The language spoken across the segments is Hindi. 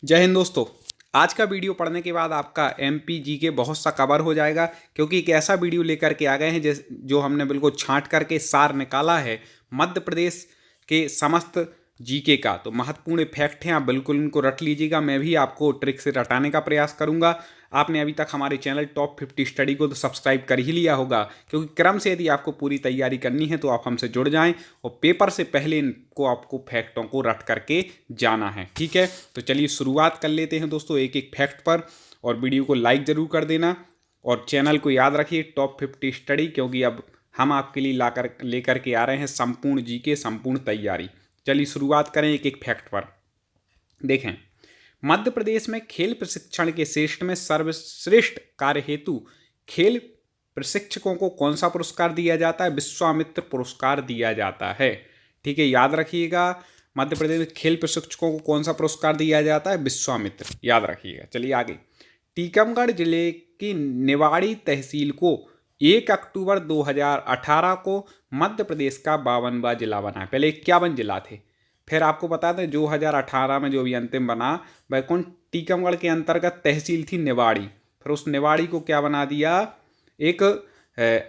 जय हिंद दोस्तों। आज का वीडियो पढ़ने के बाद आपका एमपीजी के बहुत सा कवर हो जाएगा, क्योंकि एक ऐसा वीडियो लेकर के आ गए हैं जो हमने बिल्कुल छांट करके सार निकाला है मध्य प्रदेश के समस्त जीके का। तो महत्वपूर्ण फैक्ट हैं, आप बिल्कुल इनको रट लीजिएगा। मैं भी आपको ट्रिक से रटाने का प्रयास करूंगा। आपने अभी तक हमारे चैनल टॉप 50 स्टडी को तो सब्सक्राइब कर ही लिया होगा, क्योंकि क्रम से यदि आपको पूरी तैयारी करनी है तो आप हमसे जुड़ जाएं और पेपर से पहले इनको आपको फैक्टों को रट करके जाना है। ठीक है, तो चलिए शुरुआत कर लेते हैं दोस्तों एक एक फैक्ट पर। और वीडियो को लाइक ज़रूर कर देना और चैनल को याद रखिए टॉप 50 स्टडी, क्योंकि अब हम आपके लिए लेकर के आ रहे हैं संपूर्ण जीके, संपूर्ण तैयारी। चलिए शुरुआत करें एक एक फैक्ट पर। देखें, मध्य प्रदेश में खेल प्रशिक्षण के श्रेष्ठ में सर्वश्रेष्ठ कार्य हेतु खेल प्रशिक्षकों को कौन सा पुरस्कार दिया जाता है? विश्वामित्र पुरस्कार दिया जाता है। ठीक है, याद रखिएगा। मध्य प्रदेश में खेल प्रशिक्षकों को कौन सा पुरस्कार दिया जाता है? विश्वामित्र, याद रखिएगा। चलिए आगे। टीकमगढ़ जिले की निवाड़ी तहसील को 1 अक्टूबर 2018 को मध्य प्रदेश का 52वां जिला बना। पहले 51 जिला थे, फिर आपको बता दें 2018 में जो भी अंतिम बना वह कौन? टीकमगढ़ के अंतर्गत तहसील थी निवाड़ी, फिर उस निवाड़ी को क्या बना दिया? एक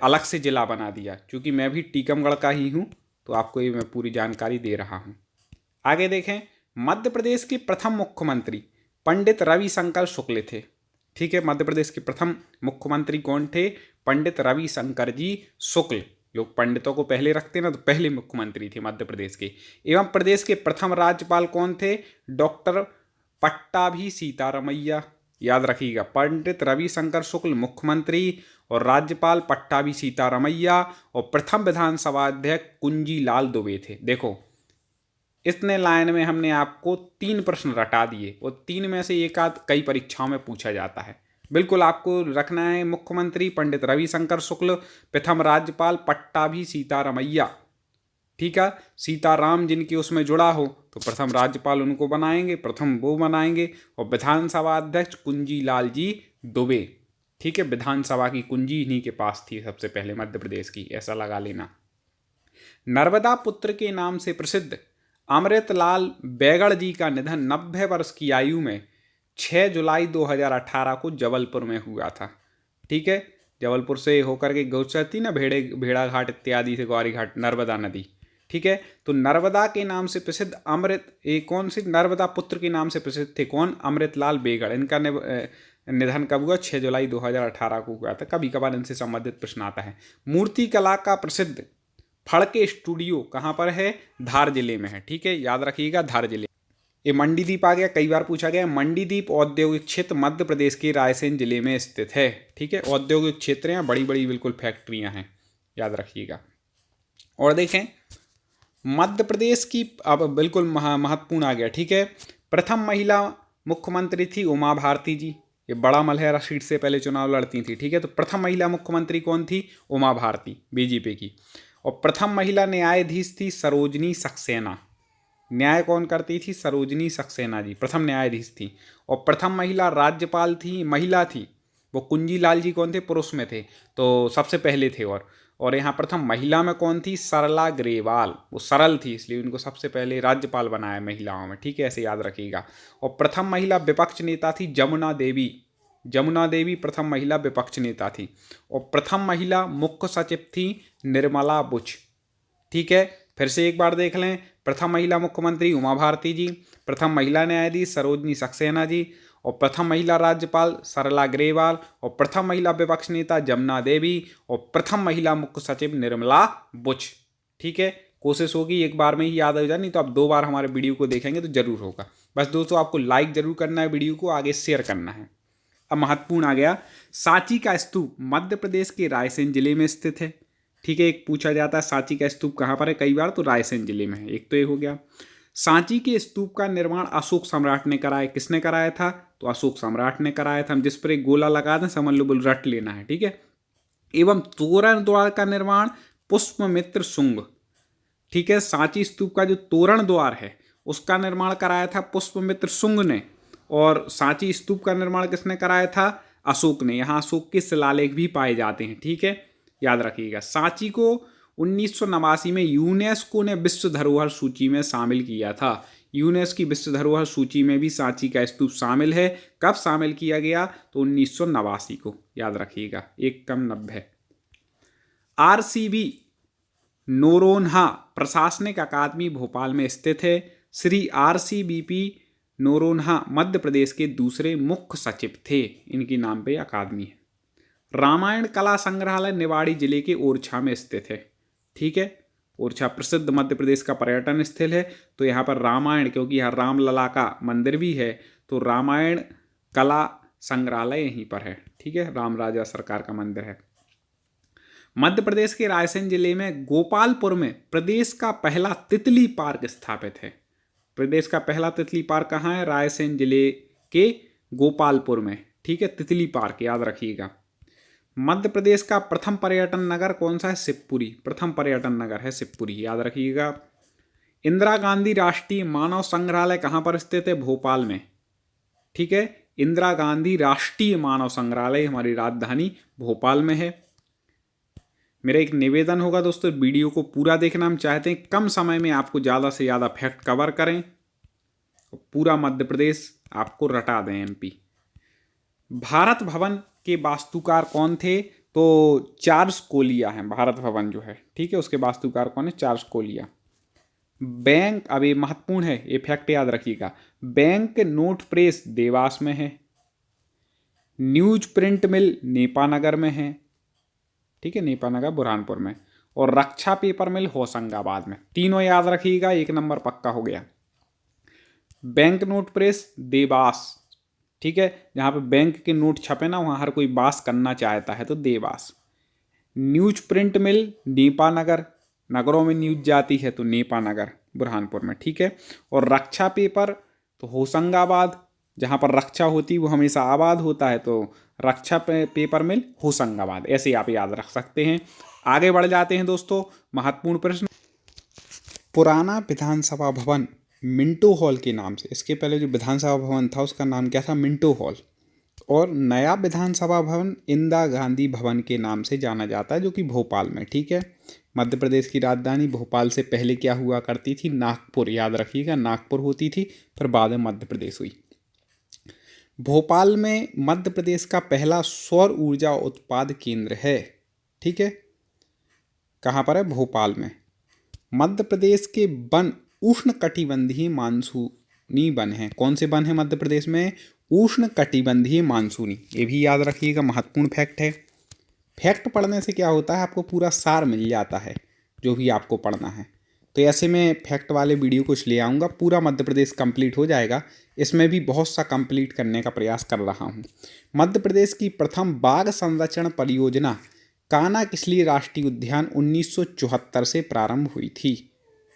अलग से जिला बना दिया। क्योंकि मैं भी टीकमगढ़ का ही हूँ तो आपको ये मैं पूरी जानकारी दे रहा हूँ। आगे देखें, मध्य प्रदेश के प्रथम मुख्यमंत्री पंडित रविशंकर शुक्ल थे। ठीक है, मध्य प्रदेश के प्रथम मुख्यमंत्री कौन थे? पंडित रविशंकर जी शुक्ल। लोग पंडितों को पहले रखते ना, तो पहले मुख्यमंत्री थे मध्य प्रदेश के। एवं प्रदेश के प्रथम राज्यपाल कौन थे? डॉक्टर पट्टाभी सीतारमैया। याद रखिएगा, पंडित रविशंकर शुक्ल मुख्यमंत्री और राज्यपाल पट्टाभी सीतारमैया, और प्रथम विधानसभा अध्यक्ष कुंजीलाल दुबे थे। देखो, इतने लाइन में हमने आपको 3 प्रश्न रटा दिए और 3 में से एक आध कई परीक्षाओं में पूछा जाता है। बिल्कुल आपको रखना है मुख्यमंत्री पंडित रविशंकर शुक्ल, प्रथम राज्यपाल पट्टाभी सीतारमैया। ठीक है, सीताराम जिनके उसमें जुड़ा हो तो प्रथम राज्यपाल उनको बनाएंगे, प्रथम वो बनाएंगे। और विधानसभा अध्यक्ष कुंजीलाल जी दुबे। ठीक है, विधानसभा की कुंजी इन्हीं के पास थी सबसे पहले मध्य प्रदेश की, ऐसा लगा लेना। नर्मदा पुत्र के नाम से प्रसिद्ध अमृतलाल बैगड़ जी का निधन 90 वर्ष की आयु में 6 जुलाई 2018 को जबलपुर में हुआ था। ठीक है, जबलपुर से होकर के गुजरती ना भेड़ा घाट इत्यादि से गौरी घाट, नर्मदा नदी। ठीक है, तो नर्मदा के नाम से प्रसिद्ध कौन सी नर्मदा पुत्र के नाम से प्रसिद्ध थे? कौन? अमृतलाल बैगड़। इनका निधन कब हुआ? 6 जुलाई 2018 को हुआ था। कभी कभार इनसे संबंधित प्रश्न आता है। मूर्ति कला का प्रसिद्ध फड़के स्टूडियो कहाँ पर है? धार जिले में है। ठीक है, याद रखिएगा, धार जिले। ये मंडीदीप आ गया, कई बार पूछा गया। मंडीदीप औद्योगिक क्षेत्र मध्य प्रदेश के रायसेन जिले में स्थित है। ठीक है, औद्योगिक क्षेत्र हैं, बड़ी बड़ी बिल्कुल फैक्ट्रियां हैं, याद रखिएगा। और देखें, मध्य प्रदेश की अब बिल्कुल महत्वपूर्ण आ गया। ठीक है, प्रथम महिला मुख्यमंत्री थी उमा भारती जी। ये बड़ा मलहरा सीट से पहले चुनाव लड़ती थी। ठीक है, तो प्रथम महिला मुख्यमंत्री कौन थी? उमा भारती, बीजेपी की। और प्रथम महिला न्यायाधीश थी सरोजनी सक्सेना। न्याय कौन करती थी? सरोजनी सक्सेना जी प्रथम न्यायाधीश थी। और प्रथम महिला राज्यपाल थी, महिला थी, वो कुंजीलाल जी कौन थे? पुरुष में थे, तो सबसे पहले थे। और यहाँ प्रथम महिला में कौन थी? सरला ग्रेवाल। वो सरल थी इसलिए उनको सबसे पहले राज्यपाल बनाया महिलाओं में। ठीक है, ऐसे याद रखिएगा। और प्रथम महिला विपक्ष नेता थी जमुना देवी। जमुना देवी प्रथम महिला विपक्ष नेता थी। और प्रथम महिला मुख्य सचिव थी निर्मला बुच। ठीक है, फिर से एक बार देख लें। प्रथम महिला मुख्यमंत्री उमा भारती जी, प्रथम महिला न्यायाधीश सरोजनी सक्सेना जी, और प्रथम महिला राज्यपाल सरला ग्रेवाल, और प्रथम महिला विपक्ष नेता जमुना देवी, और प्रथम महिला मुख्य सचिव निर्मला बुच। ठीक है, कोशिश होगी एक बार में ही याद हो जाए, नहीं तो आप 2 बार हमारे वीडियो को देखेंगे तो जरूर होगा। बस दोस्तों, आपको लाइक जरूर करना है, वीडियो को आगे शेयर करना है। अब महत्वपूर्ण आ गया, सांची का स्तूप मध्य प्रदेश के रायसेन जिले में स्थित है। ठीक है, एक पूछा जाता है सांची का स्तूप कहाँ पर है, कई बार, तो रायसेन जिले में है। एक तो ये हो गया। सांची के स्तूप का निर्माण अशोक सम्राट ने कराया। किसने कराया था? तो अशोक सम्राट ने कराया था। हम जिस पर एक गोला लगा दें समझ लो, बोल रट लेना है। ठीक है, एवं तोरण द्वार का निर्माण पुष्पमित्र शुंग। ठीक है, सांची स्तूप का जो तोरण द्वार है उसका निर्माण कराया था पुष्पमित्र शुंग ने। और सांची स्तूप का निर्माण किसने कराया था? अशोक ने। यहाँ अशोक के शिलालेख भी पाए जाते हैं। ठीक है, याद रखिएगा। सांची को 1989 में यूनेस्को ने विश्व धरोहर सूची में शामिल किया था। यूनेस्को की विश्व धरोहर सूची में भी सांची का स्तूप शामिल है। कब शामिल किया गया? तो 1989 को, याद रखिएगा, 1-90। RCB नोरोन्हा प्रशासनिक अकादमी भोपाल में स्थित है। श्री RCBP नोरोन्हा मध्य प्रदेश के दूसरे मुख्य सचिव थे। इनके नाम पे अकादमी है। रामायण कला संग्रहालय निवाड़ी जिले के ओरछा में स्थित है। ठीक है, ओरछा प्रसिद्ध मध्य प्रदेश का पर्यटन स्थल है। तो यहाँ पर रामायण, क्योंकि यहाँ रामलला का मंदिर भी है, तो रामायण कला संग्रहालय यहीं पर है। ठीक है, राम राजा सरकार का मंदिर है। मध्य प्रदेश के रायसेन जिले में गोपालपुर में प्रदेश का पहला तितली पार्क स्थापित है। प्रदेश का पहला तितली पार्क कहाँ है? रायसेन जिले के गोपालपुर में। ठीक है, तितली पार्क, याद रखिएगा। मध्य प्रदेश का प्रथम पर्यटन नगर कौन सा है? शिवपुरी। प्रथम पर्यटन नगर है शिवपुरी, याद रखिएगा। इंदिरा गांधी राष्ट्रीय मानव संग्रहालय कहाँ पर स्थित है? भोपाल में। ठीक है, इंदिरा गांधी राष्ट्रीय मानव संग्रहालय हमारी राजधानी भोपाल में है। मेरा एक निवेदन होगा दोस्तों, वीडियो को पूरा देखना। हम चाहते हैं कम समय में आपको ज़्यादा से ज़्यादा फैक्ट कवर करें, पूरा मध्य प्रदेश आपको रटा दें, MP। भारत भवन के वास्तुकार कौन थे? तो चार्ल्स कोलिया हैं। भारत भवन जो है, ठीक है, उसके वास्तुकार कौन है? चार्ल्स कोलिया। बैंक, अब ये महत्वपूर्ण है, ये फैक्ट याद रखिएगा। बैंक नोट प्रेस देवास में है। न्यूज प्रिंट मिल नेपानगर में है। ठीक है, नेपानगर बुरहानपुर में। और रक्षा पेपर मिल होशंगाबाद में। तीनों याद रखिएगा, 1 नंबर पक्का हो गया। बैंक नोट प्रेस देवास, ठीक है, जहाँ पे बैंक के नोट छपे ना, वहाँ हर कोई बास करना चाहता है, तो देवास। न्यूज प्रिंट मिल नेपानगर, नगरों में न्यूज जाती है, तो नेपानगर बुरहानपुर में। ठीक है, और रक्षा पेपर तो होशंगाबाद, जहाँ पर रक्षा होती वो हमेशा आबाद होता है, तो रक्षा पेपर मिल होशंगाबाद। ऐसे आप याद रख सकते हैं। आगे बढ़ जाते हैं दोस्तों, महत्वपूर्ण प्रश्न। पुराना विधानसभा भवन मिंटो हॉल के नाम से, इसके पहले जो विधानसभा भवन था उसका नाम क्या था? Minto hall. और नया विधानसभा भवन इंदिरा गांधी भवन के नाम से जाना जाता है, जो कि भोपाल में। ठीक है, मध्य प्रदेश की राजधानी भोपाल से पहले क्या हुआ करती थी? नागपुर, याद रखिएगा, नागपुर होती थी, फिर बाद में मध्य प्रदेश हुई। भोपाल में मध्य प्रदेश का पहला सौर ऊर्जा उत्पाद केंद्र है। ठीक है, कहाँ पर है? भोपाल में। मध्य प्रदेश के वन उष्ण कटिबंधीय मानसूनी वन हैं। कौन से वन हैं मध्य प्रदेश में? उष्ण कटिबंधीय मानसूनी। ये भी याद रखिएगा, महत्वपूर्ण फैक्ट है। फैक्ट पढ़ने से क्या होता है? आपको पूरा सार मिल जाता है, जो भी आपको पढ़ना है। तो ऐसे में फैक्ट वाले वीडियो कुछ ले आऊँगा, पूरा मध्य प्रदेश कंप्लीट हो जाएगा। इसमें भी बहुत सा कंप्लीट करने का प्रयास कर रहा हूँ। मध्य प्रदेश की प्रथम बाघ संरक्षण परियोजना कान्हा किसली राष्ट्रीय उद्यान 1974 से प्रारंभ हुई थी।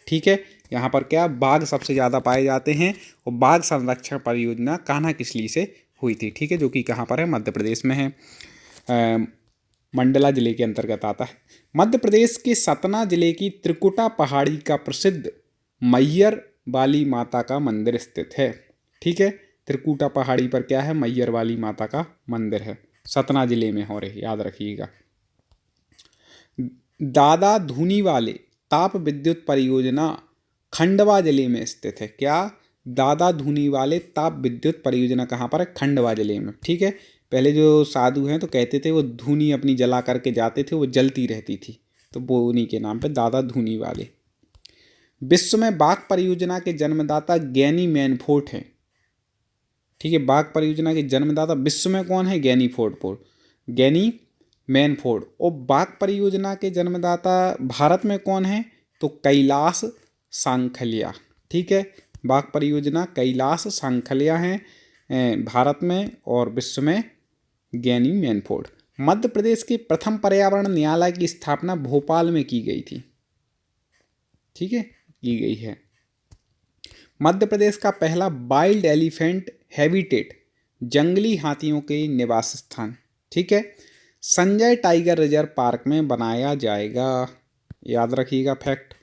ठीक है, यहाँ पर क्या बाघ सबसे ज़्यादा पाए जाते हैं, और बाघ संरक्षण परियोजना कान्हा किसली से हुई थी। ठीक है, जो कि कहाँ पर है? मध्य प्रदेश में है, मंडला जिले के अंतर्गत आता है। मध्य प्रदेश के सतना जिले की त्रिकुटा पहाड़ी का प्रसिद्ध मैयर वाली माता का मंदिर स्थित है। ठीक है, त्रिकुटा पहाड़ी पर क्या है? मैयर वाली माता का मंदिर है, सतना जिले में हो रही, याद रखिएगा। दादा धूनी वाले ताप विद्युत परियोजना खंडवा जिले में स्थित है। क्या? दादा धूनी वाले ताप विद्युत परियोजना कहाँ पर है? खंडवा जिले में। ठीक है, पहले जो साधु हैं तो कहते थे वो धूनी अपनी जला करके जाते थे, वो जलती रहती थी, तो वो उन्हीं के नाम पे दादा धूनी वाले। विश्व में बाघ परियोजना के जन्मदाता गैनी मैनफोर्ड हैं। ठीक है, बाघ परियोजना के जन्मदाता विश्व में कौन है? गैनी मैनफोर्ड। और बाघ परियोजना के जन्मदाता भारत में कौन है? तो कैलाश सांखलिया। ठीक है, बाघ परियोजना कैलाश सांखलिया हैं भारत में, और विश्व में गैनी मैनफोर्ड। मध्य प्रदेश के प्रथम पर्यावरण न्यायालय की स्थापना भोपाल में की गई थी। ठीक है, की गई है। मध्य प्रदेश का पहला वाइल्ड एलिफेंट हैबिटेट जंगली हाथियों के निवास स्थान, ठीक है, संजय टाइगर रिजर्व पार्क में बनाया जाएगा। याद रखिएगा फैक्ट।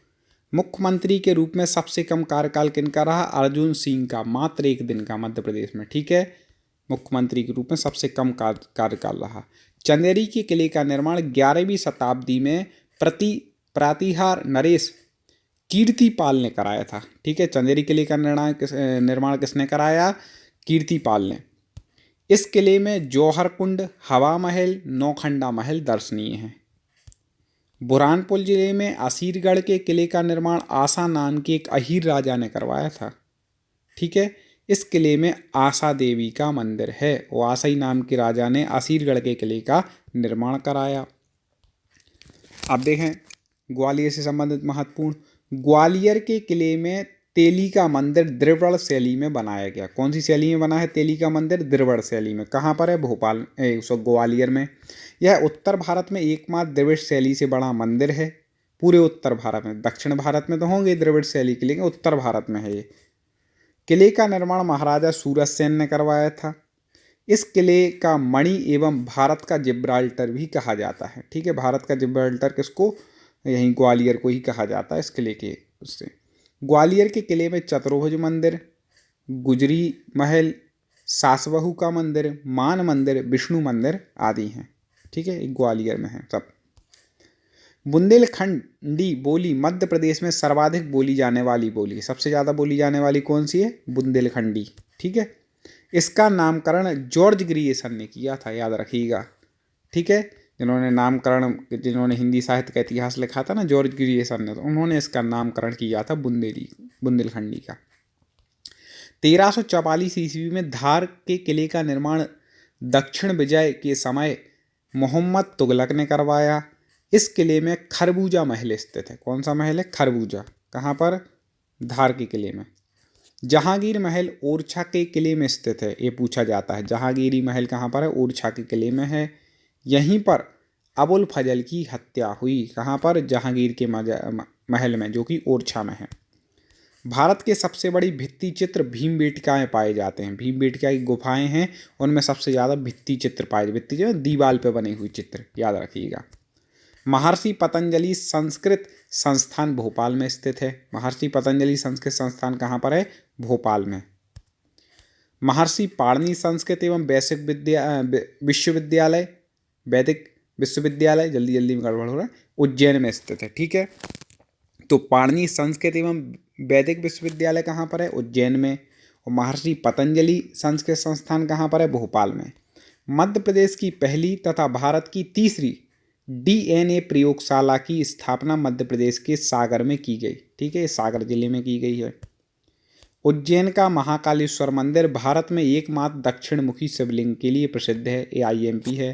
मुख्यमंत्री के रूप में सबसे कम कार्यकाल किनका रहा? अर्जुन सिंह का, मात्र 1 दिन का मध्य प्रदेश में। ठीक है, मुख्यमंत्री के रूप में सबसे कम कार्यकाल रहा। चंदेरी के किले का निर्माण 11वीं शताब्दी में प्रतिहार नरेश कीर्तिपाल ने कराया था। ठीक है, चंदेरी किले का निर्माण किसने कराया? कीर्तिपाल ने। इस किले में जौहर कुंड, हवा महल, नौखंडा महल दर्शनीय हैं। बुरहानपुर जिले में असीरगढ़ के किले का निर्माण आसा नाम के एक अहीर राजा ने करवाया था। ठीक है, इस किले में आशा देवी का मंदिर है। वो आशाई नाम के राजा ने असीरगढ़ के किले का निर्माण कराया। अब देखें ग्वालियर से संबंधित महत्वपूर्ण, ग्वालियर के किले में तेली का मंदिर द्रविड़ शैली में बनाया गया। कौन सी शैली में बना है तेली का मंदिर? द्रविड़ शैली में। कहाँ पर है? ग्वालियर में। यह उत्तर भारत में एकमात्र द्रविड़ शैली से बड़ा मंदिर है पूरे उत्तर भारत में। दक्षिण भारत में तो होंगे द्रविड़ शैली के, लेकिन उत्तर भारत में है ये। किले का निर्माण महाराजा सूरज सेन ने करवाया था। इस किले का मणि एवं भारत का जिब्राल्टर भी कहा जाता है। ठीक है, भारत का जिब्राल्टर किसको? यहीं ग्वालियर को ही कहा जाता है इस किले के उससे। ग्वालियर के किले में चतुर्भुज मंदिर, गुजरी महल, सासबहू का मंदिर, मान मंदिर, विष्णु मंदिर आदि हैं। ठीक है, ग्वालियर में है सब। बुंदेलखंडी बोली मध्य प्रदेश में सर्वाधिक बोली जाने वाली बोली। सबसे ज़्यादा बोली जाने वाली कौन सी है? बुंदेलखंडी। ठीक है, इसका नामकरण जॉर्ज ग्रियर्सन ने किया था, याद रखिएगा। ठीक है, जिन्होंने हिंदी साहित्य का इतिहास लिखा था ना, जॉर्ज ग्रियर्सन ने, तो उन्होंने इसका नामकरण किया था बुंदेलखंडी का। 1344 ईस्वी में धार के किले का निर्माण दक्षिण विजय के समय मोहम्मद तुगलक ने करवाया। इस किले में खरबूजा महल स्थित है। कौन सा महल है? खरबूजा। कहाँ पर? धार के किले में। जहांगीर महल ओरछा के किले में स्थित है। ये पूछा जाता है जहांगीरी महल कहाँ पर है? ओरछा के किले में है। यहीं पर अबुल फजल की हत्या हुई। कहाँ पर? जहांगीर के महल में, जो कि ओरछा में है। भारत के सबसे बड़ी भित्ति चित्र भीमबेटकाएँ पाए जाते हैं। भीमबेटका की गुफाएं हैं, उनमें सबसे ज़्यादा भित्ति चित्र पाए जाते। भित्ति जो दीवार पे बनी हुई चित्र, याद रखिएगा। महर्षि पतंजलि संस्कृत संस्थान भोपाल में स्थित है। महर्षि पतंजलि संस्कृत संस्थान कहाँ पर है? भोपाल में। महर्षि पाणिनि संस्कृत एवं विश्वविद्यालय, वैदिक विश्वविद्यालय, जल्दी जल्दी में गड़बड़ हो रहा है, उज्जैन में स्थित है। ठीक है, तो पाणिनि संस्कृत एवं वैदिक विश्वविद्यालय कहाँ पर है? उज्जैन में। और महर्षि पतंजलि संस्कृत संस्थान कहाँ पर है? भोपाल में। मध्य प्रदेश की पहली तथा भारत की तीसरी DNA प्रयोगशाला की स्थापना मध्य प्रदेश के सागर में की गई। ठीक है, सागर जिले में की गई है। उज्जैन का महाकालेश्वर मंदिर भारत में एकमात्र दक्षिण मुखी शिवलिंग के लिए प्रसिद्ध है। AIMP है।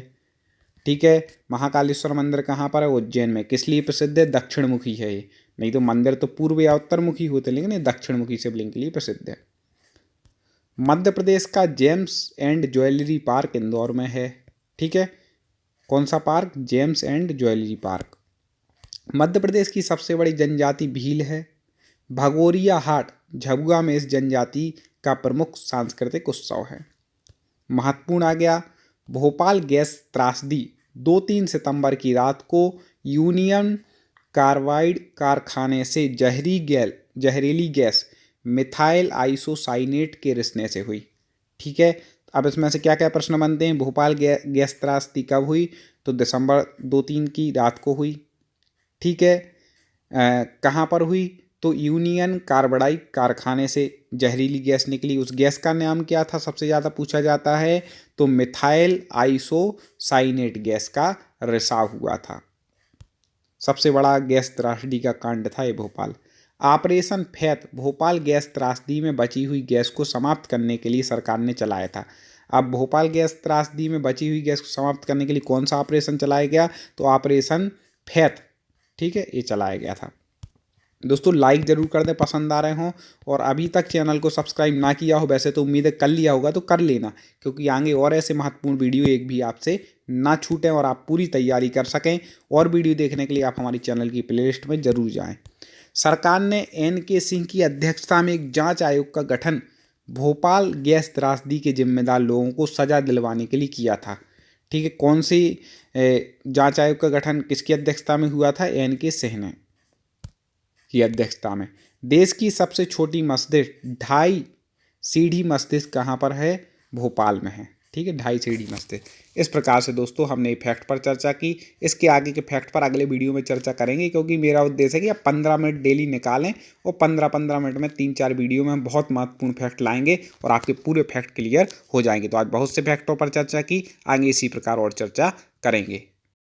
ठीक है, महाकालेश्वर मंदिर कहाँ पर है? उज्जैन में। किस लिए प्रसिद्ध है? दक्षिण मुखी है ये। नहीं तो मंदिर तो पूर्व या उत्तर मुखी होते, लेकिन ये दक्षिण मुखी शिवलिंग के लिए प्रसिद्ध है। मध्य प्रदेश का gems and jewellery park Indore में है। ठीक है, कौन सा पार्क? Gems and jewellery park. Madhya Pradesh की सबसे बड़ी जनजाति भील है। भगोरिया हाट झबुआ में इस जनजाति का प्रमुख सांस्कृतिक उत्सव है। महत्वपूर्ण आ गया, भोपाल गैस त्रासदी 2-3 सितंबर की रात को यूनियन कार्बाइड कारखाने से जहरीली गैस मिथाइल आइसोसाइनेट के रिसने से हुई। ठीक है, अब इसमें से क्या क्या प्रश्न बनते हैं? भोपाल गैस त्रासदी कब हुई? तो दिसंबर 2-3 की रात को हुई। ठीक है, कहाँ पर हुई? तो यूनियन कार्बाइड कारखाने से जहरीली गैस निकली। उस गैस का नाम क्या था? सबसे ज़्यादा पूछा जाता है, तो मिथाइल आइसोसाइनेट गैस का रिसाव हुआ था। सबसे बड़ा गैस त्रासदी का कांड था ये भोपाल। ऑपरेशन फैत भोपाल गैस त्रासदी में बची हुई गैस को समाप्त करने के लिए सरकार ने चलाया था। अब भोपाल गैस त्रासदी में बची हुई गैस को समाप्त करने के लिए कौन सा ऑपरेशन चलाया गया? तो ऑपरेशन फैत। ठीक है, ये चलाया गया था। दोस्तों लाइक ज़रूर कर दें पसंद आ रहे हों, और अभी तक चैनल को सब्सक्राइब ना किया हो, वैसे तो उम्मीद है कर लिया होगा, तो कर लेना, क्योंकि आगे और ऐसे महत्वपूर्ण वीडियो एक भी आपसे ना छूटें और आप पूरी तैयारी कर सकें। और वीडियो देखने के लिए आप हमारी चैनल की प्लेलिस्ट में ज़रूर जाएँ। सरकार ने NK सिंह की अध्यक्षता में एक जाँच आयोग का गठन भोपाल गैस त्रासदी के जिम्मेदार लोगों को सजा दिलवाने के लिए किया था। ठीक है, कौन सी जाँच आयोग का गठन किसकी अध्यक्षता में हुआ था? NK सिंह ने की अध्यक्षता में। देश की सबसे छोटी मस्जिद 2.5 सीढ़ी मस्जिद कहाँ पर है? भोपाल में है। ठीक है, 2.5 सीढ़ी मस्तिष्क। इस प्रकार से दोस्तों हमने फैक्ट पर चर्चा की। इसके आगे के फैक्ट पर अगले वीडियो में चर्चा करेंगे, क्योंकि मेरा उद्देश्य है कि आप 15 मिनट डेली निकालें और 15-15 मिनट में 3-4 वीडियो में हम बहुत महत्वपूर्ण फैक्ट लाएंगे और आपके पूरे फैक्ट क्लियर हो जाएंगे। तो आज बहुत से फैक्टों पर चर्चा की, आगे इसी प्रकार और चर्चा करेंगे।